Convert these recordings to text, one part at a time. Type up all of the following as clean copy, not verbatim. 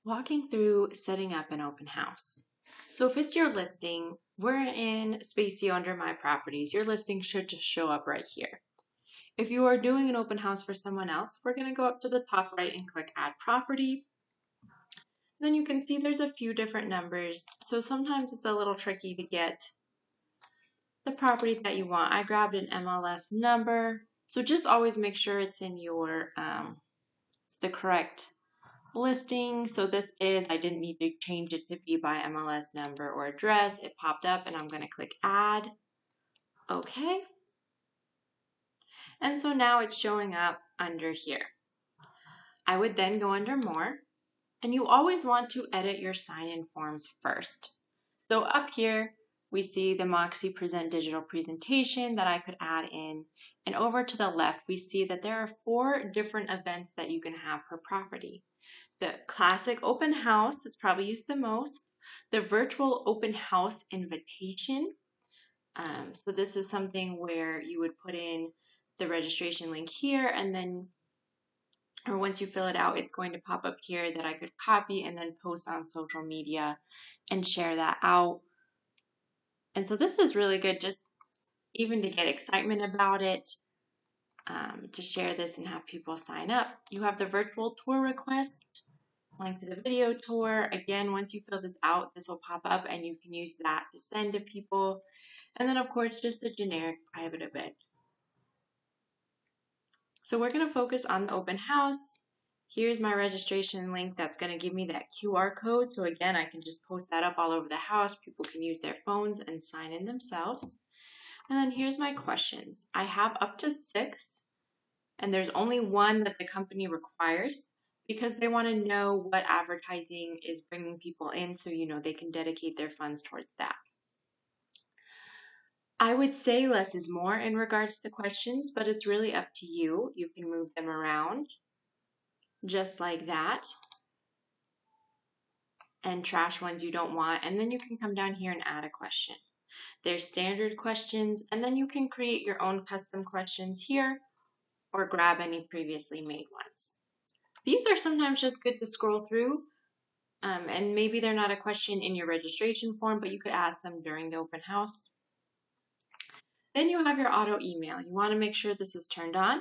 Walking through setting up an open house. So if it's your listing, we're in Spacio under My Properties. Your listing should just show up right here. If you are doing an open house for someone else, we're going to go up to the top right and click Add Property. Then you can see there's a few different numbers. So sometimes it's a little tricky to get the property that you want. I grabbed an MLS number. So just always make sure it's in your, it's the correct listing. So this is, I didn't need to change it to be by MLS number or address. It popped up and I'm going to click add. Okay. And so now it's showing up under here. I would then go under more, and you always want to edit your sign-in forms first. So up here, we see the Moxie Present digital presentation that I could add in. And over to the left, we see that there are 4 different events that you can have per property. The classic open house that's probably used the most, the virtual open house invitation. So this is something where you would put in the registration link here, and then, or once you fill it out, it's going to pop up here that I could copy and then post on social media and share that out. And so this is really good, just even to get excitement about it, to share this and have people sign up. You have the virtual tour request, link to the video tour. Again, once you fill this out, this will pop up and you can use that to send to people. And then of course, just a generic private event. So we're going to focus on the open house. Here's my registration link that's going to give me that QR code. So again, I can just post that up all over the house. People can use their phones and sign in themselves. And then here's my questions. I have up to 6, and there's only 1 that the company requires, because they want to know what advertising is bringing people in, so they can dedicate their funds towards that. I would say less is more in regards to questions, but it's really up to you. You can move them around just like that and trash ones you don't want, and then you can come down here and add a question. There's standard questions, and then you can create your own custom questions here or grab any previously made ones. These are sometimes just good to scroll through, and maybe they're not a question in your registration form, but you could ask them during the open house. Then you have your auto email. You want to make sure this is turned on.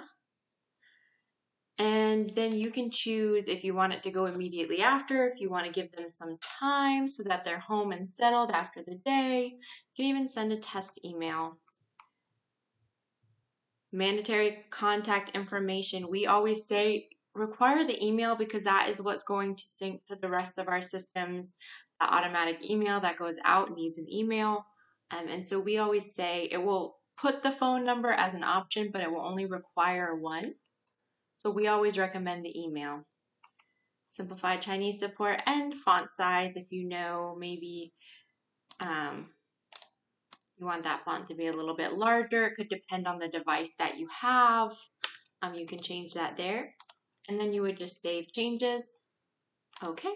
And then you can choose if you want it to go immediately after, if you want to give them some time so that they're home and settled after the day. You can even send a test email. Mandatory contact information. We always say require the email because that is what's going to sync to the rest of our systems. The automatic email that goes out needs an email. And so we always say it will put the phone number as an option, but it will only require 1. So we always recommend the email. Simplified Chinese support and font size. If you know maybe you want that font to be a little bit larger, it could depend on the device that you have. You can change that there. And then you would just save changes. Okay.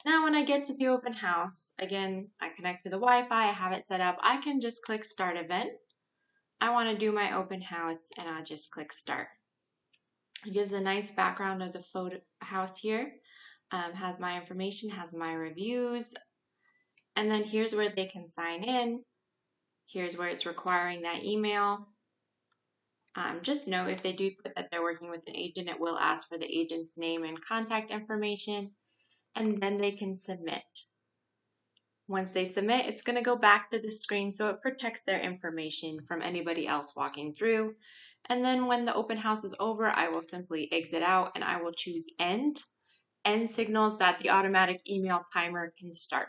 Now when I get to the open house, again, I connect to the Wi-Fi, I have it set up. I can just click Start Event. I want to do my open house, and I'll just click Start. It gives a nice background of the photo house here. Has my information, has my reviews, and then here's where they can sign in. Here's where it's requiring that email. Just know if they do put that they're working with an agent, it will ask for the agent's name and contact information, and then they can submit. Once they submit, it's going to go back to the screen so it protects their information from anybody else walking through. And then when the open house is over, I will simply exit out and I will choose End. End signals that the automatic email timer can start.